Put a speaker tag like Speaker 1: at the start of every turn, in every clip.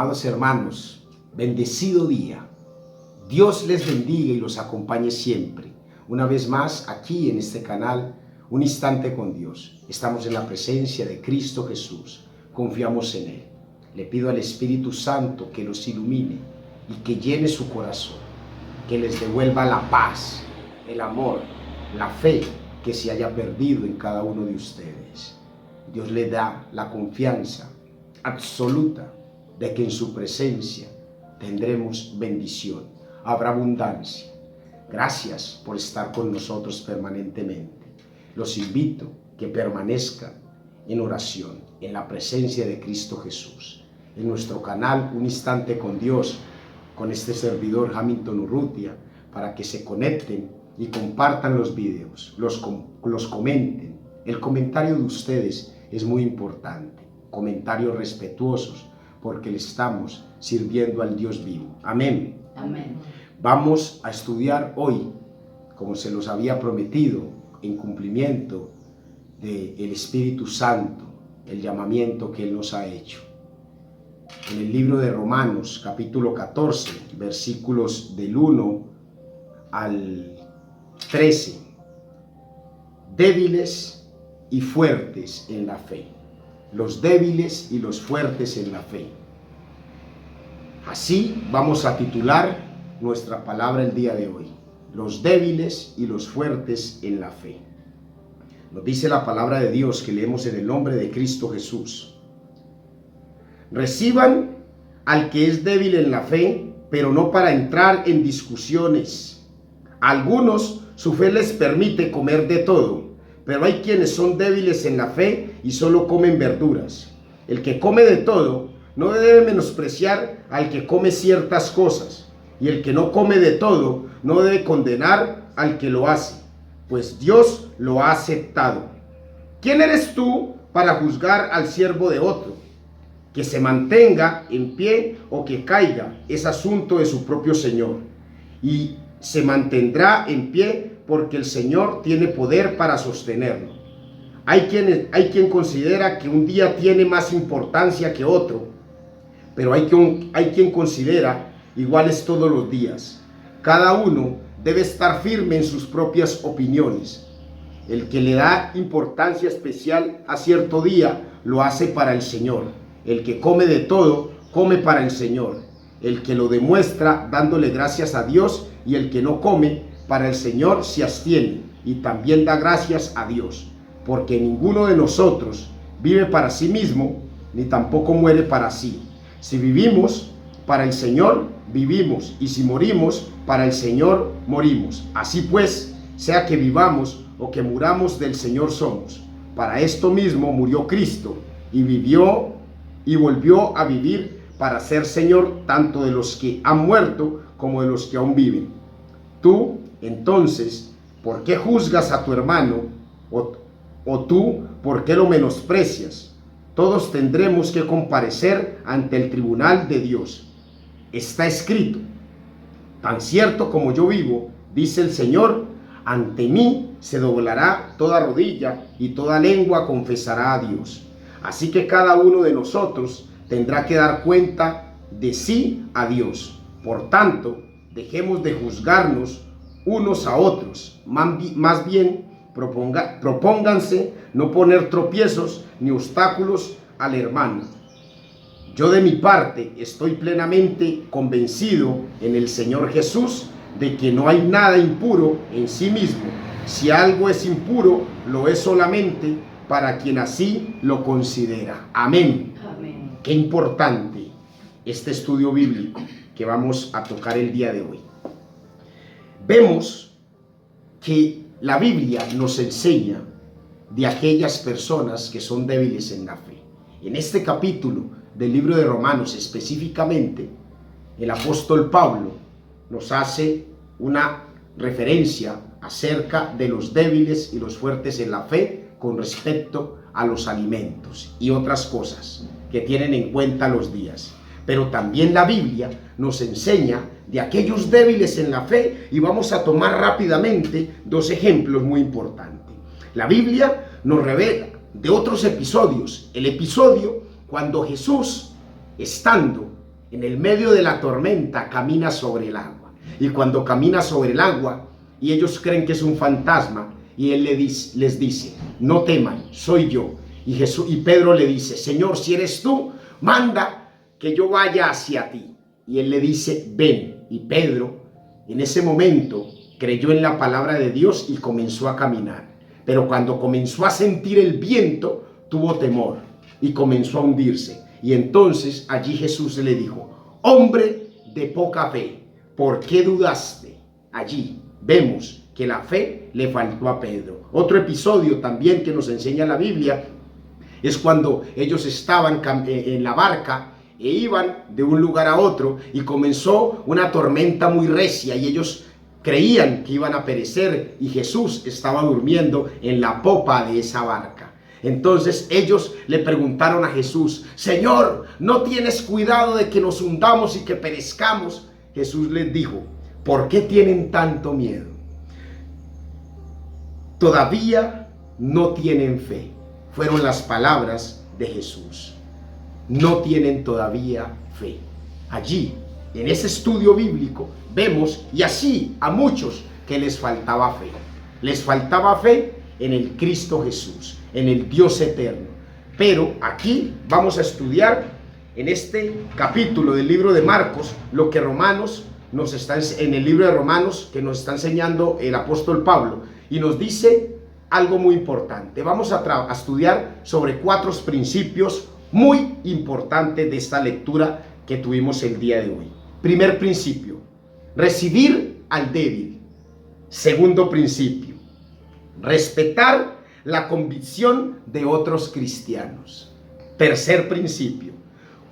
Speaker 1: Amados hermanos, bendecido día. Dios les bendiga y los acompañe siempre. Una vez más, aquí en este canal, Un Instante con Dios. Estamos en la presencia de Cristo Jesús. Confiamos en Él. Le pido al Espíritu Santo que los ilumine y que llene su corazón, que les devuelva la paz, el amor, la fe que se haya perdido en cada uno de ustedes. Dios le da la confianza absoluta de que en su presencia tendremos bendición, habrá abundancia. Gracias por estar con nosotros permanentemente. Los invito a que permanezcan en oración, en la presencia de Cristo Jesús. En nuestro canal Un Instante con Dios, con este servidor Hamilton Urrutia, para que se conecten y compartan los videos, los comenten. El comentario de ustedes es muy importante, comentarios respetuosos, porque le estamos sirviendo al Dios vivo. Amén.
Speaker 2: Amén.
Speaker 1: Vamos a estudiar hoy, como se los había prometido, en cumplimiento del Espíritu Santo, el llamamiento que Él nos ha hecho. En el libro de Romanos, capítulo 14, versículos del 1 al 13. Débiles y fuertes en la fe. Los débiles y los fuertes en la fe. Así vamos a titular nuestra palabra el día de hoy. Los débiles y los fuertes en la fe. Nos dice la palabra de Dios que leemos en el nombre de Cristo Jesús. Reciban al que es débil en la fe, pero no para entrar en discusiones. A algunos su fe les permite comer de todo, pero hay quienes son débiles en la fe y solo comen verduras. El que come de todo no debe menospreciar al que come ciertas cosas, y el que no come de todo no debe condenar al que lo hace, pues Dios lo ha aceptado. ¿Quién eres tú para juzgar al siervo de otro? Que se mantenga en pie o que caiga es asunto de su propio Señor, y se mantendrá en pie porque el Señor tiene poder para sostenerlo. Hay quien considera que un día tiene más importancia que otro, pero hay quien considera iguales todos los días. Cada uno debe estar firme en sus propias opiniones. El que le da importancia especial a cierto día lo hace para el Señor. El que come de todo, come para el Señor. El que lo demuestra dándole gracias a Dios, y el que no come, para el Señor se abstiene y también da gracias a Dios, porque ninguno de nosotros vive para sí mismo, ni tampoco muere para sí. Si vivimos, para el Señor vivimos, y si morimos, para el Señor morimos. Así pues, sea que vivamos o que muramos, del Señor somos. Para esto mismo murió Cristo, y vivió y volvió a vivir para ser Señor tanto de los que han muerto como de los que aún viven. Tú, entonces, ¿por qué juzgas a tu hermano? ¿O tú, por qué lo menosprecias? Todos tendremos que comparecer ante el tribunal de Dios. Está escrito: tan cierto como yo vivo, dice el Señor, ante mí se doblará toda rodilla y toda lengua confesará a Dios. Así que cada uno de nosotros tendrá que dar cuenta de sí a Dios. Por tanto, dejemos de juzgarnos unos a otros. Más bien, propónganse no poner tropiezos ni obstáculos al hermano. Yo de mi parte estoy plenamente convencido en el Señor Jesús de que no hay nada impuro en sí mismo. Si algo es impuro, lo es solamente para quien así lo considera. Amén.
Speaker 2: Amén.
Speaker 1: Qué importante este estudio bíblico que vamos a tocar el día de hoy. Vemos que la Biblia nos enseña de aquellas personas que son débiles en la fe. En este capítulo del libro de Romanos específicamente, el apóstol Pablo nos hace una referencia acerca de los débiles y los fuertes en la fe con respecto a los alimentos y otras cosas que tienen en cuenta los días. Pero también la Biblia nos enseña de aquellos débiles en la fe, y vamos a tomar rápidamente dos ejemplos muy importantes. La Biblia nos revela de otros episodios. El episodio cuando Jesús, estando en el medio de la tormenta, camina sobre el agua. Y cuando camina sobre el agua, y ellos creen que es un fantasma, y él les dice, no teman, soy yo. Y Pedro le dice, Señor, si eres tú, manda que yo vaya hacia ti. Y él le dice, ven. Y Pedro, en ese momento, creyó en la palabra de Dios y comenzó a caminar. Pero cuando comenzó a sentir el viento, tuvo temor y comenzó a hundirse. Y entonces allí Jesús le dijo, hombre de poca fe, ¿por qué dudaste? Allí vemos que la fe le faltó a Pedro. Otro episodio también que nos enseña la Biblia es cuando ellos estaban en la barca e iban de un lugar a otro y comenzó una tormenta muy recia y ellos creían que iban a perecer y Jesús estaba durmiendo en la popa de esa barca. Entonces ellos le preguntaron a Jesús, Señor, ¿no tienes cuidado de que nos hundamos y que perezcamos? Jesús les dijo, ¿por qué tienen tanto miedo? Todavía no tienen fe. Fueron las palabras de Jesús. No tienen todavía fe. Allí, en ese estudio bíblico, vemos, y así a muchos, que les faltaba fe. Les faltaba fe en el Cristo Jesús, en el Dios eterno. Pero aquí vamos a estudiar en este capítulo del libro de Marcos, lo que Romanos nos está, en el libro de Romanos, que nos está enseñando el apóstol Pablo, y nos dice algo muy importante. Vamos a estudiar sobre 4 principios muy importantes de esta lectura que tuvimos el día de hoy. Primer principio, recibir al débil. Segundo principio, respetar la convicción de otros cristianos. Tercer principio,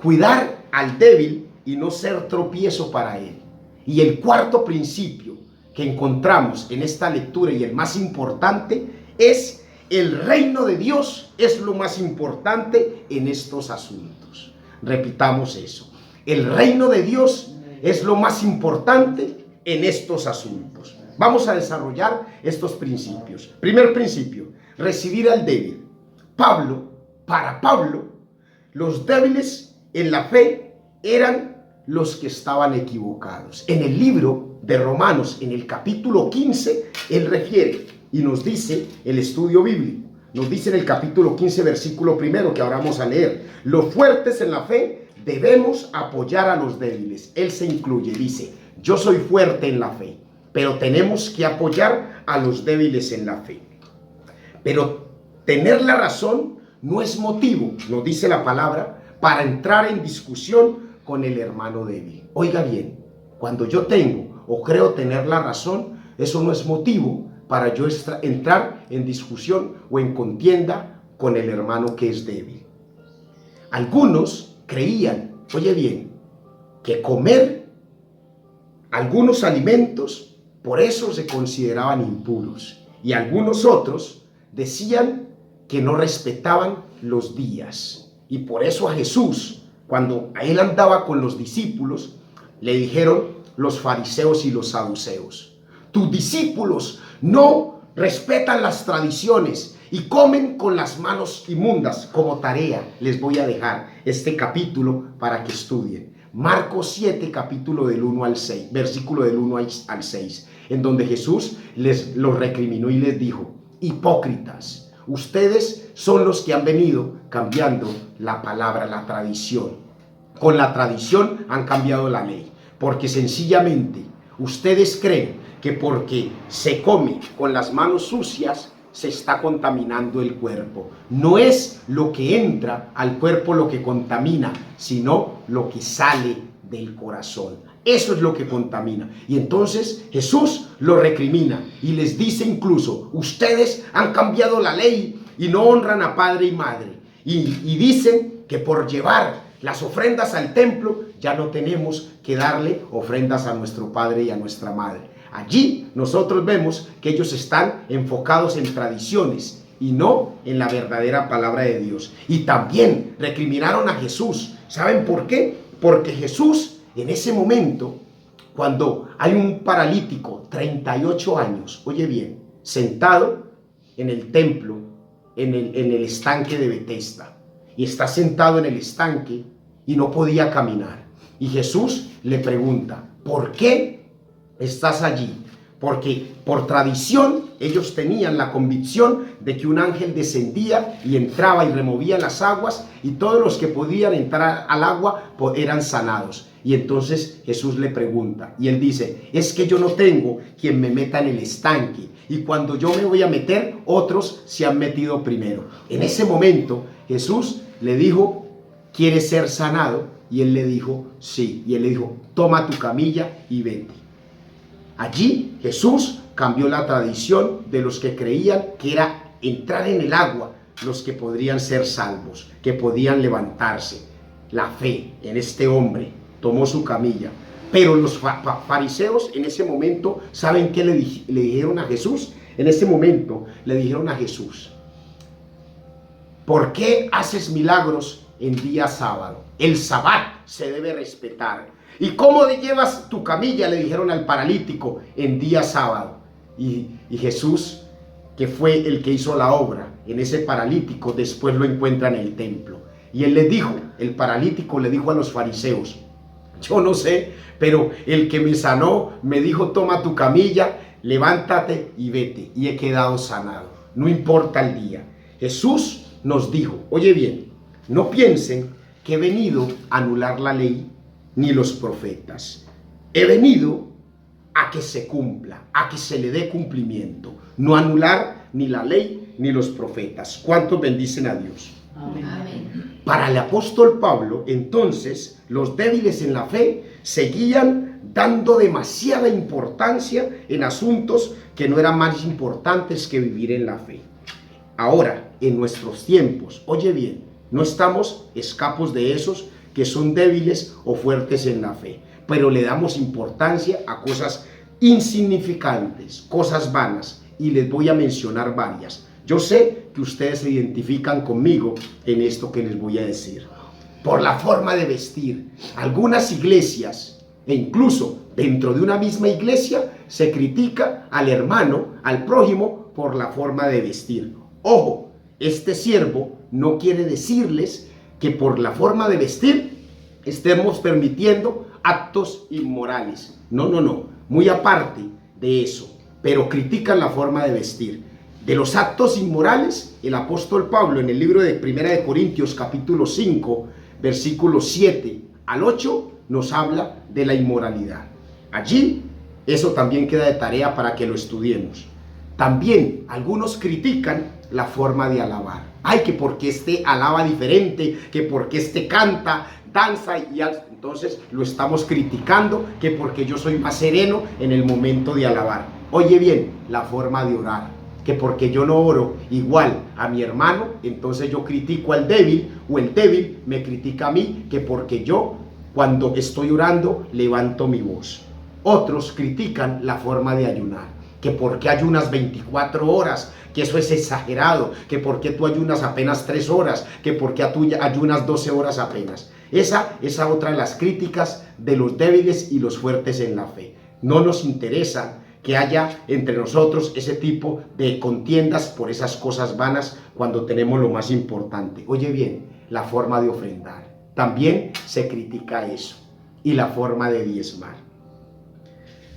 Speaker 1: cuidar al débil y no ser tropiezo para él. Y el cuarto principio que encontramos en esta lectura y el más importante es el reino de Dios es lo más importante en estos asuntos. Repitamos eso. El reino de Dios es lo más importante en estos asuntos. Vamos a desarrollar estos principios. Primer principio, recibir al débil. Para Pablo, los débiles en la fe eran los que estaban equivocados. En el libro de Romanos, en el capítulo 15, él refiere y nos dice el estudio bíblico. Nos dice en el capítulo 15, versículo 1, que ahora vamos a leer. Los fuertes en la fe debemos apoyar a los débiles. Él se incluye, dice, yo soy fuerte en la fe, pero tenemos que apoyar a los débiles en la fe. Pero tener la razón no es motivo, nos dice la palabra, para entrar en discusión con el hermano débil. Oiga bien, cuando yo tengo o creo tener la razón, eso no es motivo para yo entrar en discusión o en contienda con el hermano que es débil. Algunos creían, oye bien, que comer algunos alimentos por eso se consideraban impuros, y algunos otros decían que no respetaban los días, y por eso a Jesús, cuando a él andaba con los discípulos, le dijeron los fariseos y los saduceos, tus discípulos no respetan las tradiciones y comen con las manos inmundas. Como tarea les voy a dejar este capítulo para que estudien. Marcos 7, capítulo del 1 al 6, versículo del 1 al 6, en donde Jesús los recriminó y les dijo, hipócritas, ustedes son los que han venido cambiando la palabra, la tradición. Con la tradición han cambiado la ley, porque sencillamente ustedes creen que porque se come con las manos sucias se está contaminando el cuerpo. No es lo que entra al cuerpo lo que contamina, sino lo que sale del corazón. Eso es lo que contamina. Y entonces Jesús lo recrimina y les dice incluso, ustedes han cambiado la ley y no honran a padre y madre. Y dicen que por llevar las ofrendas al templo ya no tenemos que darle ofrendas a nuestro padre y a nuestra madre. Allí nosotros vemos que ellos están enfocados en tradiciones y no en la verdadera palabra de Dios. Y también recriminaron a Jesús. ¿Saben por qué? Porque Jesús en ese momento, cuando hay un paralítico, 38 años, oye bien, sentado en el templo, en el estanque de Betesda, y está sentado en el estanque y no podía caminar. Y Jesús le pregunta, ¿por qué estás allí? Porque por tradición ellos tenían la convicción de que un ángel descendía y entraba y removía las aguas, y todos los que podían entrar al agua eran sanados. Y entonces Jesús le pregunta, y él dice, es que yo no tengo quien me meta en el estanque, y cuando yo me voy a meter, otros se han metido primero. En ese momento Jesús le dijo, ¿quieres ser sanado? Y él le dijo, sí. Y él le dijo, toma tu camilla y vete. Allí Jesús cambió la tradición de los que creían que era entrar en el agua los que podrían ser salvos, que podían levantarse. La fe en este hombre tomó su camilla. Pero los fariseos en ese momento, ¿saben qué le dijeron a Jesús? En ese momento le dijeron a Jesús, ¿por qué haces milagros en día sábado? El sabbat se debe respetar. ¿Y cómo llevas tu camilla? Le dijeron al paralítico en día sábado. Y Jesús, que fue el que hizo la obra en ese paralítico, después lo encuentra en el templo. Y él le dijo, el paralítico le dijo a los fariseos, yo no sé, pero el que me sanó me dijo, toma tu camilla, levántate y vete. Y he quedado sanado. No importa el día. Jesús nos dijo, oye bien, no piensen que he venido a anular la ley ni los profetas. He venido a que se cumpla, a que se le dé cumplimiento, no anular ni la ley ni los profetas. ¿Cuántos bendicen a Dios?
Speaker 2: Amén.
Speaker 1: Para el apóstol Pablo, entonces, los débiles en la fe seguían dando demasiada importancia en asuntos que no eran más importantes que vivir en la fe. Ahora, en nuestros tiempos, oye bien, no estamos escapos de esos que son débiles o fuertes en la fe, pero le damos importancia a cosas insignificantes, cosas vanas, y les voy a mencionar varias. Yo sé que ustedes se identifican conmigo en esto que les voy a decir. Por la forma de vestir, algunas iglesias, e incluso dentro de una misma iglesia, se critica al hermano, al prójimo, por la forma de vestir. Ojo, este siervo no quiere decirles que por la forma de vestir estemos permitiendo actos inmorales. No, no, no. Muy aparte de eso, pero critican la forma de vestir. De los actos inmorales, el apóstol Pablo en el libro de 1 Corintios capítulo 5, versículos 7 al 8, nos habla de la inmoralidad. Allí, eso también queda de tarea para que lo estudiemos. También algunos critican la forma de alabar. Ay, que porque este alaba diferente, que porque este canta, danza y entonces lo estamos criticando, que porque yo soy más sereno en el momento de alabar. Oye bien, la forma de orar, que porque yo no oro igual a mi hermano, entonces yo critico al débil, o el débil me critica a mí, que porque yo cuando estoy orando levanto mi voz. Otros critican la forma de ayunar, que por qué ayunas 24 horas, que eso es exagerado, que por qué tú ayunas apenas 3 horas, que por qué tú ayunas 12 horas apenas. Esa es otra de las críticas de los débiles y los fuertes en la fe. No nos interesa que haya entre nosotros ese tipo de contiendas por esas cosas vanas cuando tenemos lo más importante. Oye bien, la forma de ofrendar. También se critica eso. Y la forma de diezmar.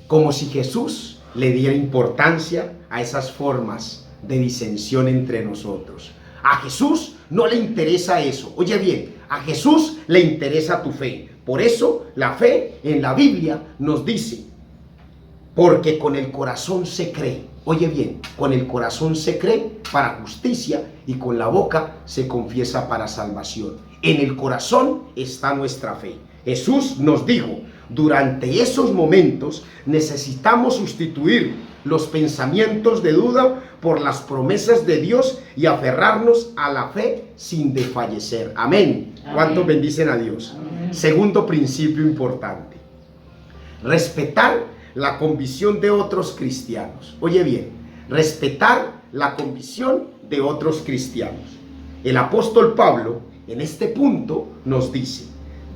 Speaker 1: Como si Jesús le diera importancia a esas formas de disensión entre nosotros. A Jesús no le interesa eso. Oye bien, a Jesús le interesa tu fe. Por eso la fe en la Biblia nos dice, porque con el corazón se cree. Oye bien, con el corazón se cree para justicia y con la boca se confiesa para salvación. En el corazón está nuestra fe. Jesús nos dijo, durante esos momentos necesitamos sustituir los pensamientos de duda por las promesas de Dios y aferrarnos a la fe sin desfallecer. Amén. ¿Cuántos bendicen a Dios? Amén. Segundo principio importante. Respetar la convicción de otros cristianos. Oye bien, respetar la convicción de otros cristianos. El apóstol Pablo en este punto nos dice,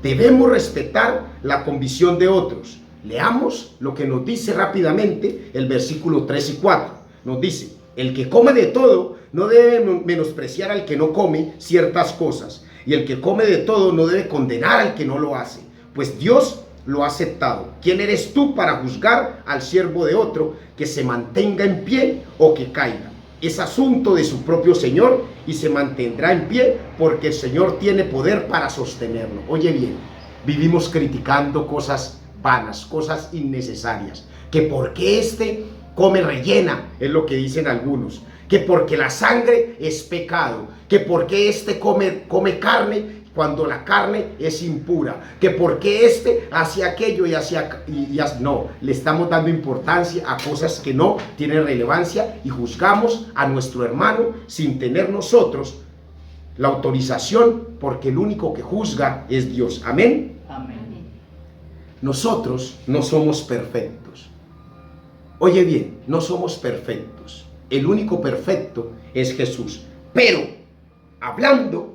Speaker 1: debemos respetar la convicción de otros. Leamos lo que nos dice rápidamente el versículo 3 y 4. Nos dice, el que come de todo no debe menospreciar al que no come ciertas cosas, y el que come de todo no debe condenar al que no lo hace, pues Dios lo ha aceptado. ¿Quién eres tú para juzgar al siervo de otro que se mantenga en pie o que caiga? Es asunto de su propio Señor y se mantendrá en pie porque el Señor tiene poder para sostenerlo. Oye bien, vivimos criticando cosas vanas, cosas innecesarias. Que porque este come rellena, es lo que dicen algunos. Que porque la sangre es pecado. Que porque este come carne cuando la carne es impura, que porque este hace aquello no, le estamos dando importancia a cosas que no tienen relevancia y juzgamos a nuestro hermano sin tener nosotros la autorización, porque el único que juzga es Dios. Amén.
Speaker 2: Amén.
Speaker 1: Nosotros no somos perfectos. Oye bien, no somos perfectos. El único perfecto es Jesús. Pero hablando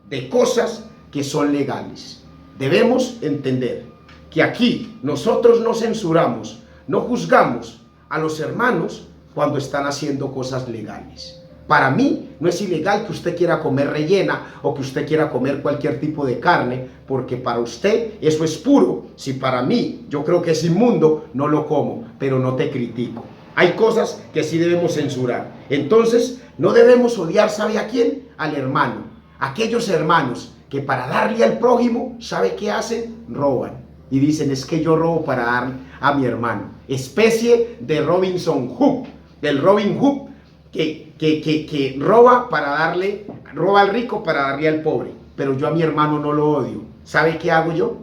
Speaker 1: de cosas que son legales, debemos entender que aquí nosotros no censuramos, no juzgamos a los hermanos cuando están haciendo cosas legales. Para mí no es ilegal que usted quiera comer rellena o que usted quiera comer cualquier tipo de carne, porque para usted eso es puro. Si para mí yo creo que es inmundo, no lo como, pero no te critico. Hay cosas que sí debemos censurar. Entonces no debemos odiar, ¿sabe a quién? Al hermano. Aquellos hermanos que para darle al prójimo, ¿sabe qué hacen? Roban. Y dicen, es que yo robo para darle a mi hermano. Especie de Robinson Hood, del Robin Hood, que roba al rico para darle al pobre. Pero yo a mi hermano no lo odio. ¿Sabe qué hago yo?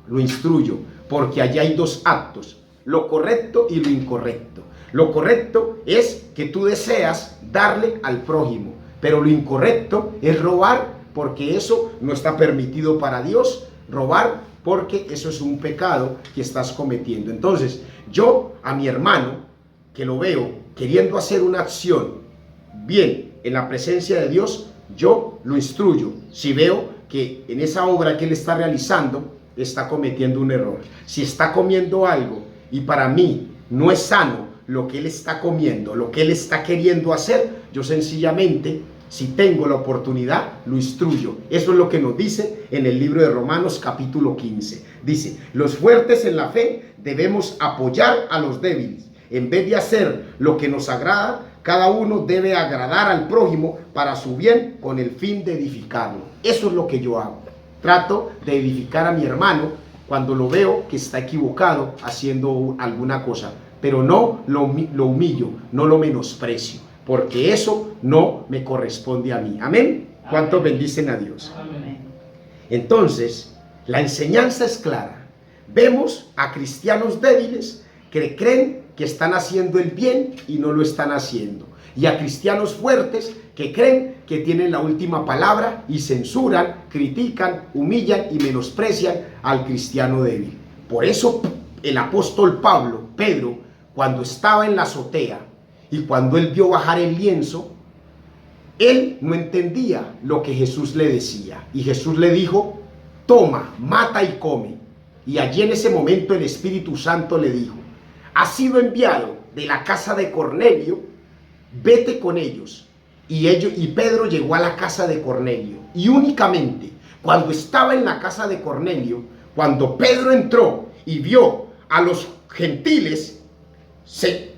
Speaker 1: Lo instruyo, porque allí hay dos actos, lo correcto y lo incorrecto. Lo correcto es que tú deseas darle al prójimo, pero lo incorrecto es robar, porque eso no está permitido para Dios. Robar, porque eso es un pecado que estás cometiendo. Entonces, yo a mi hermano, que lo veo queriendo hacer una acción bien en la presencia de Dios, yo lo instruyo. Si veo que en esa obra que él está realizando está cometiendo un error, si está comiendo algo y para mí no es sano lo que él está comiendo, lo que él está queriendo hacer, yo sencillamente, si tengo la oportunidad, lo instruyo. Eso es lo que nos dice en el libro de Romanos capítulo 15. Dice, los fuertes en la fe debemos apoyar a los débiles. En vez de hacer lo que nos agrada, cada uno debe agradar al prójimo para su bien, con el fin de edificarlo. Eso es lo que yo hago. Trato de edificar a mi hermano cuando lo veo que está equivocado haciendo alguna cosa, pero no lo humillo, no lo menosprecio, porque eso no me corresponde a mí. Amén. ¿Cuántos bendicen a Dios?
Speaker 2: Amén.
Speaker 1: Entonces, la enseñanza es clara. Vemos a cristianos débiles que creen que están haciendo el bien y no lo están haciendo, y a cristianos fuertes que creen que tienen la última palabra y censuran, critican, humillan y menosprecian al cristiano débil. Por eso el apóstol Pedro, cuando estaba en la azotea y cuando él vio bajar el lienzo, él no entendía lo que Jesús le decía, y Jesús le dijo, toma, mata y come. Y allí en ese momento el Espíritu Santo le dijo, has sido enviado de la casa de Cornelio, vete con ellos. Y Pedro llegó a la casa de Cornelio, y únicamente cuando estaba en la casa de Cornelio, cuando Pedro entró y vio a los gentiles, se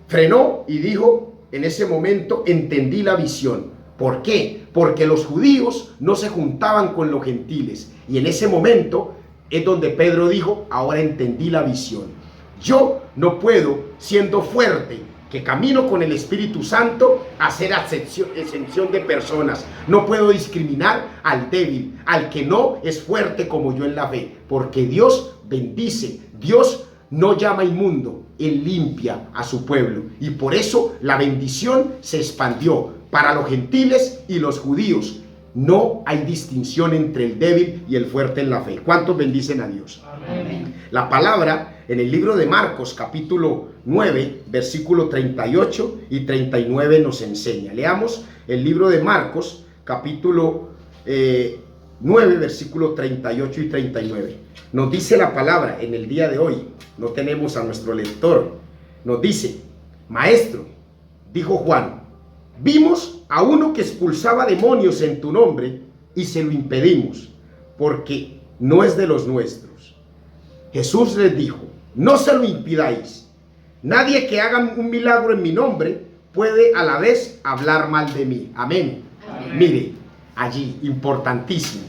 Speaker 1: frenó y dijo, en ese momento entendí la visión. ¿Por qué? Porque los judíos no se juntaban con los gentiles, y en ese momento es donde Pedro dijo, ahora entendí la visión. Yo no puedo, siendo fuerte, que camino con el Espíritu Santo, hacer excepción de personas. No puedo discriminar al débil, al que no es fuerte como yo en la fe, porque Dios bendice, Dios no llama inmundo, Él limpia a su pueblo, y por eso la bendición se expandió para los gentiles y los judíos. No hay distinción entre el débil y el fuerte en la fe. ¿Cuántos bendicen a Dios?
Speaker 2: Amén.
Speaker 1: La palabra en el libro de Marcos capítulo 9 versículo 38 y 39 nos enseña. Leamos el libro de Marcos capítulo 9 versículo 38 y 39. Nos dice la palabra en el día de hoy, no tenemos a nuestro lector, nos dice, maestro, dijo Juan, vimos a uno que expulsaba demonios en tu nombre y se lo impedimos, porque no es de los nuestros. Jesús les dijo, no se lo impidáis. Nadie que haga un milagro en mi nombre puede a la vez hablar mal de mí. Amén. Amén. Mire, allí, importantísimo.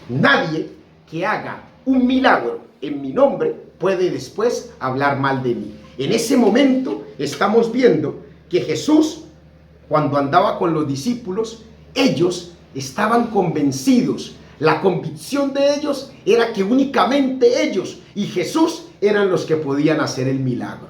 Speaker 1: Nadie que haga un milagro en mi nombre puede después hablar mal de mí. En ese momento estamos viendo que Jesús, cuando andaba con los discípulos, ellos estaban convencidos. La convicción de ellos era que únicamente ellos y Jesús eran los que podían hacer el milagro.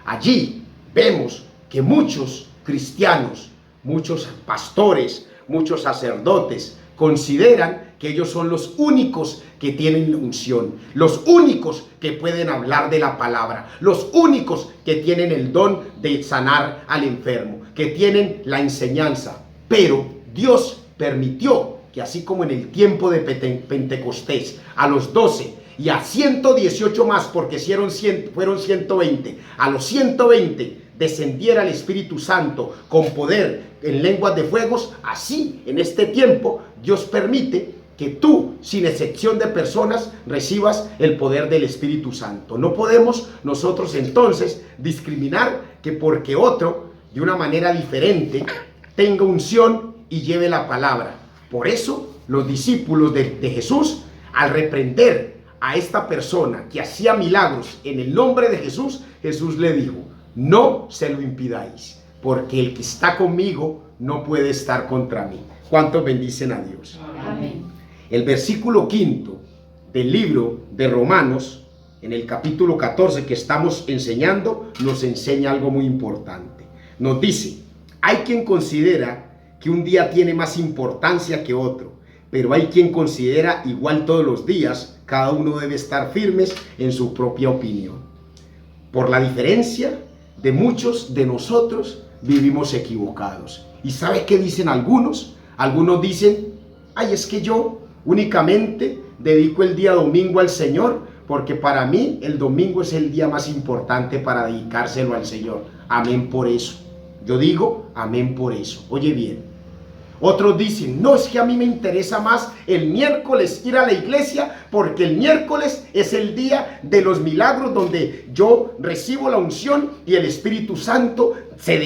Speaker 1: Allí vemos que muchos cristianos, muchos pastores, muchos sacerdotes consideran que ellos son los únicos que tienen la unción, los únicos que pueden hablar de la palabra, los únicos que tienen el don de sanar al enfermo, que tienen la enseñanza. Pero Dios permitió que así como en el tiempo de Pentecostés, a los 12 y a 118 más, porque fueron 120, a los 120 descendiera el Espíritu Santo con poder en lenguas de fuegos, así en este tiempo Dios permite que tú, sin excepción de personas, recibas el poder del Espíritu Santo. No podemos nosotros entonces discriminar que porque otro, de una manera diferente, tenga unción y lleve la palabra. Por eso, los discípulos de Jesús, al reprender a esta persona que hacía milagros en el nombre de Jesús, Jesús le dijo, no se lo impidáis, porque el que está conmigo no puede estar contra mí. ¿Cuántos bendicen a Dios?
Speaker 2: Amén.
Speaker 1: El versículo 5 del libro de Romanos, en el capítulo 14 que estamos enseñando, nos enseña algo muy importante. Nos dice, hay quien considera que un día tiene más importancia que otro, pero hay quien considera igual todos los días. Cada uno debe estar firmes en su propia opinión. Por la diferencia de muchos de nosotros vivimos equivocados. ¿Y sabe qué dicen algunos? Algunos dicen, ay, es que yo únicamente dedico el día domingo al Señor, porque para mí el domingo es el día más importante para dedicárselo al Señor. Amén por eso. Yo digo, amén por eso. Oye bien. Otros dicen, no, es que a mí me interesa más el miércoles ir a la iglesia, porque el miércoles es el día de los milagros, donde yo recibo la unción y el Espíritu Santo se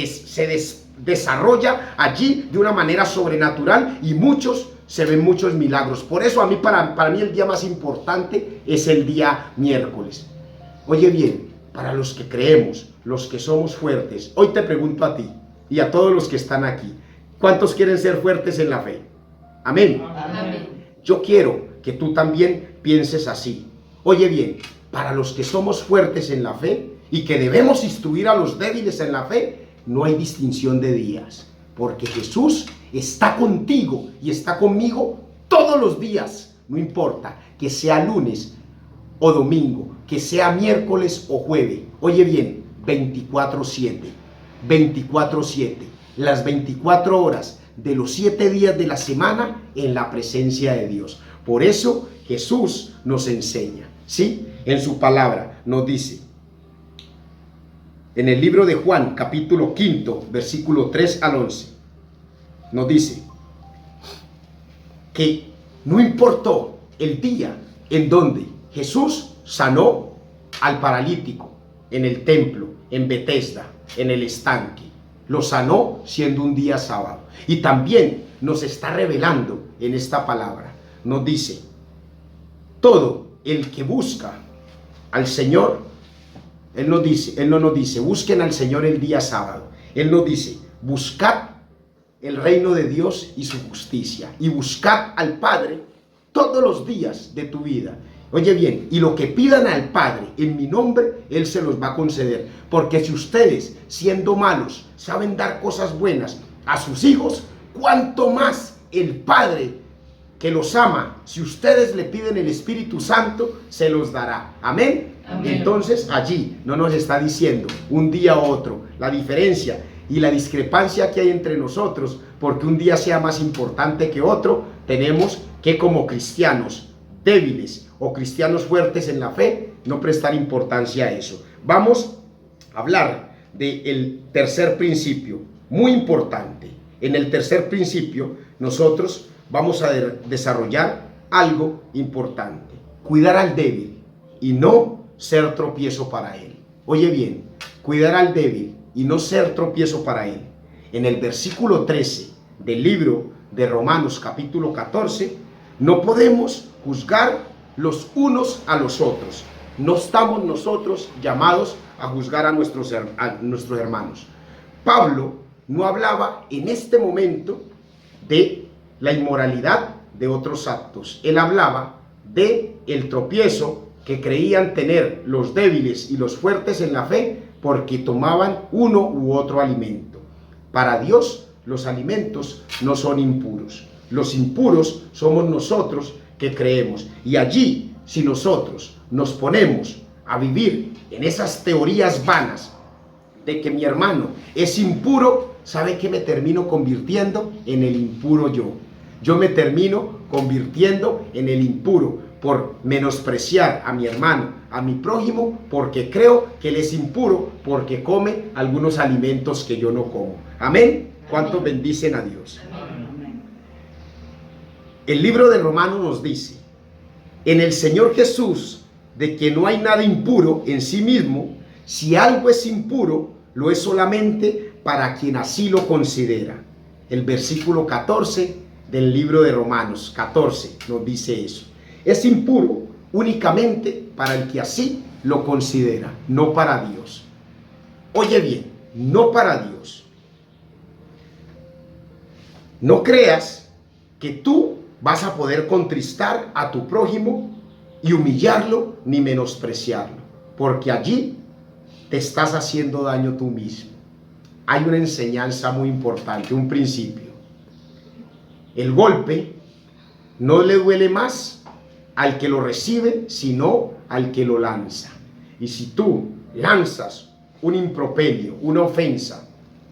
Speaker 1: desarrolla allí de una manera sobrenatural y se ven muchos milagros. Por eso para mí el día más importante es el día miércoles. Oye bien, para los que creemos, los que somos fuertes, hoy te pregunto a ti y a todos los que están aquí, ¿cuántos quieren ser fuertes en la fe? Amén.
Speaker 2: Amén.
Speaker 1: Yo quiero que tú también pienses así. Oye bien, para los que somos fuertes en la fe y que debemos instruir a los débiles en la fe, no hay distinción de días, porque Jesús está contigo y está conmigo todos los días. No importa que sea lunes o domingo, que sea miércoles o jueves. Oye bien, 24/7, 24/7. Las 24 horas de los 7 días de la semana en la presencia de Dios. Por eso Jesús nos enseña, ¿sí? En su palabra nos dice, en el libro de Juan, capítulo 5, versículo 3 al 11, nos dice que no importó el día en donde Jesús sanó al paralítico en el templo, en Betesda, en el estanque. Lo sanó siendo un día sábado. Y también nos está revelando en esta palabra. Nos dice, todo el que busca al Señor, Él no nos dice, busquen al Señor el día sábado. Él nos dice, buscad el reino de Dios y su justicia. Y buscad al Padre todos los días de tu vida. Oye bien, y lo que pidan al Padre en mi nombre, Él se los va a conceder. Porque si ustedes, siendo malos, saben dar cosas buenas a sus hijos, cuánto más el Padre que los ama, si ustedes le piden el Espíritu Santo, se los dará. Amén. Amén. Entonces allí no nos está diciendo un día u otro la diferencia y la discrepancia que hay entre nosotros, porque un día sea más importante que otro. Tenemos que, como cristianos débiles o cristianos fuertes en la fe, no prestar importancia a eso. Vamos a hablar del tercer principio, muy importante. En el tercer principio nosotros vamos a desarrollar algo importante. cuidar al débil y no ser tropiezo para él. Oye bien, cuidar al débil y no ser tropiezo para él. En el versículo 13 del libro de Romanos capítulo 14, no podemos juzgar los unos a los otros. No estamos nosotros llamados a juzgar a nuestros hermanos. Pablo no hablaba en este momento de la inmoralidad de otros actos. Él hablaba de el tropiezo que creían tener los débiles y los fuertes en la fe porque tomaban uno u otro alimento. Para Dios, los alimentos no son impuros. Los impuros somos nosotros que creemos. Y allí, si nosotros nos ponemos a vivir en esas teorías vanas de que mi hermano es impuro, ¿sabe qué me termino convirtiendo? En el impuro yo. Yo me termino convirtiendo en el impuro por menospreciar a mi hermano, a mi prójimo, porque creo que él es impuro, porque come algunos alimentos que yo no como. Amén. ¿Cuántos bendicen a Dios? Amén. El libro de Romanos nos dice, en el Señor Jesús, de que no hay nada impuro en sí mismo, si algo es impuro, lo es solamente para quien así lo considera. El versículo 14 del libro de Romanos 14 nos dice eso. Es impuro únicamente para el que así lo considera, no para Dios. Oye bien, no para Dios. No creas que tú vas a poder contristar a tu prójimo y humillarlo ni menospreciarlo, porque allí te estás haciendo daño tú mismo. Hay una enseñanza muy importante, un principio. El golpe no le duele más al que lo recibe, sino al que lo lanza. Y si tú lanzas un improperio, una ofensa,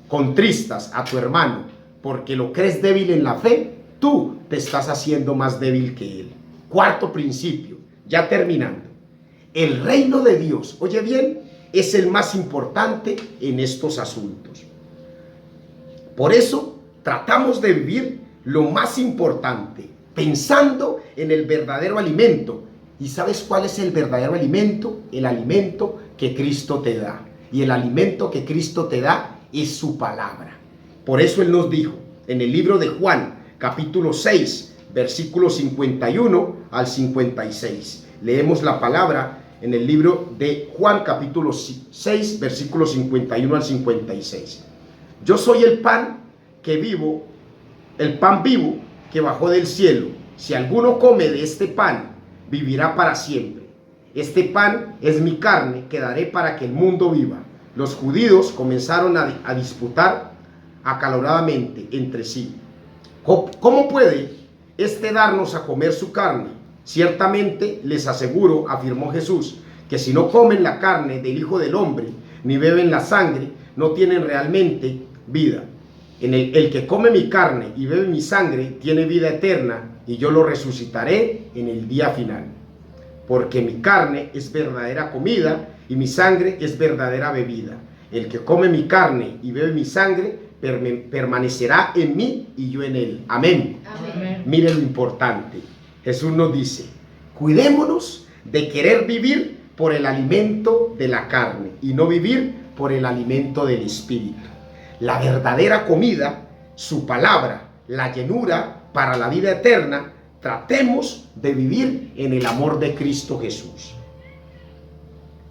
Speaker 1: contristas a tu hermano porque lo crees débil en la fe, tú te estás haciendo más débil que él. Cuarto principio, ya terminando. El reino de Dios, oye bien, es el más importante en estos asuntos. Por eso tratamos de vivir lo más importante, pensando en el verdadero alimento. ¿Y sabes cuál es el verdadero alimento? El alimento que Cristo te da. Y el alimento que Cristo te da es su palabra. Por eso Él nos dijo en el libro de Juan, capítulo 6, versículos 51 al 56. Leemos la palabra en el libro de Juan, capítulo 6, versículos 51 al 56. Yo soy el pan que vivo, el pan vivo que bajó del cielo. Si alguno come de este pan, vivirá para siempre. Este pan es mi carne que daré para que el mundo viva. Los judíos comenzaron a disputar acaloradamente entre sí. ¿Cómo puede este darnos a comer su carne? Ciertamente les aseguro, afirmó Jesús, que si no comen la carne del Hijo del Hombre, ni beben la sangre, no tienen realmente vida. El que come mi carne y bebe mi sangre tiene vida eterna, y yo lo resucitaré en el día final. Porque mi carne es verdadera comida y mi sangre es verdadera bebida. El que come mi carne y bebe mi sangre permanecerá en mí y yo en él. Amén. Amén. Mire lo importante. Jesús nos dice, cuidémonos de querer vivir por el alimento de la carne y no vivir por el alimento del espíritu. La verdadera comida, su palabra, la llenura para la vida eterna, tratemos de vivir en el amor de Cristo Jesús.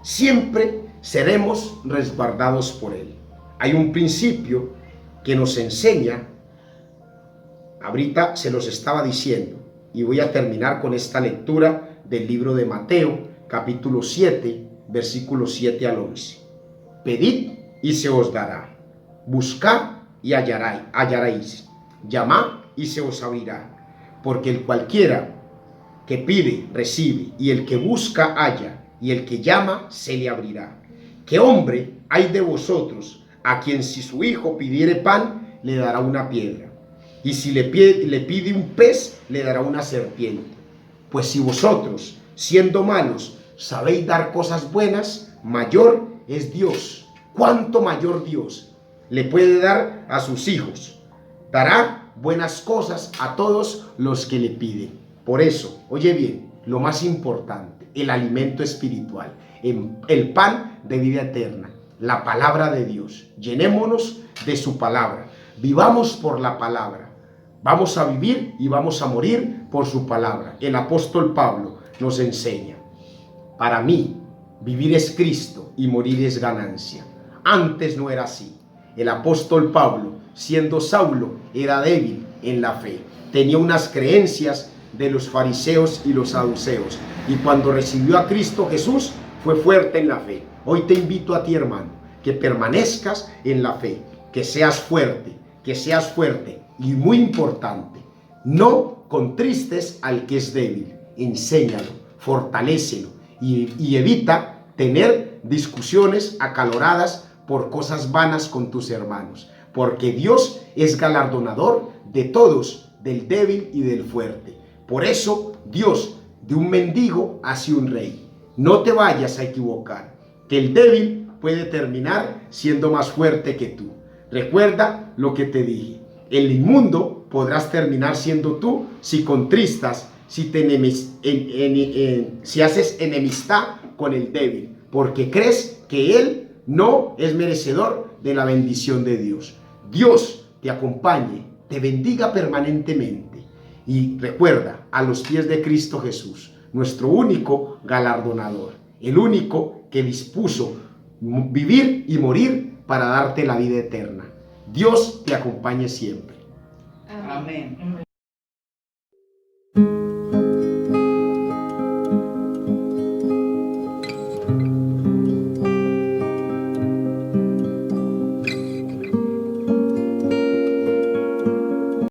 Speaker 1: Siempre seremos resguardados por Él. Hay un principio que nos enseña, ahorita se los estaba diciendo, y voy a terminar con esta lectura del libro de Mateo, capítulo 7, versículos 7 al 11. Pedid y se os dará. Buscad y hallaréis. Llamad y se os abrirá. Porque el cualquiera que pide, recibe, y el que busca, halla, y el que llama, se le abrirá. ¿Qué hombre hay de vosotros a quien si su hijo pidiere pan, le dará una piedra? Y si le pide un pez, le dará una serpiente. Pues si vosotros, siendo malos, sabéis dar cosas buenas, mayor es Dios. ¿Cuánto mayor Dios le puede dar a sus hijos? Dará buenas cosas a todos los que le piden. Por eso, oye bien, lo más importante, el alimento espiritual, el pan de vida eterna, la palabra de Dios. Llenémonos de su palabra, vivamos por la palabra. Vamos a vivir y vamos a morir por su palabra. El apóstol Pablo nos enseña: para mí, vivir es Cristo y morir es ganancia. Antes no era así. El apóstol Pablo, siendo Saulo, era débil en la fe. Tenía unas creencias de los fariseos y los saduceos. Y cuando recibió a Cristo Jesús, fue fuerte en la fe. Hoy te invito a ti, hermano, que permanezcas en la fe, que seas fuerte. Y muy importante, no contristes al que es débil. Enséñalo, fortalécelo y evita tener discusiones acaloradas por cosas vanas con tus hermanos, porque Dios es galardonador de todos, del débil y del fuerte. Por eso Dios de un mendigo hace un rey. No te vayas a equivocar, que el débil puede terminar siendo más fuerte que tú. Recuerda lo que te dije: el inmundo podrás terminar siendo tú si contristas, si haces enemistad con el débil, porque crees que él no es merecedor de la bendición de Dios. Dios te acompañe, te bendiga permanentemente. Y recuerda, a los pies de Cristo Jesús, nuestro único galardonador, el único que dispuso vivir y morir para darte la vida eterna. Dios te acompañe siempre.
Speaker 2: Amén.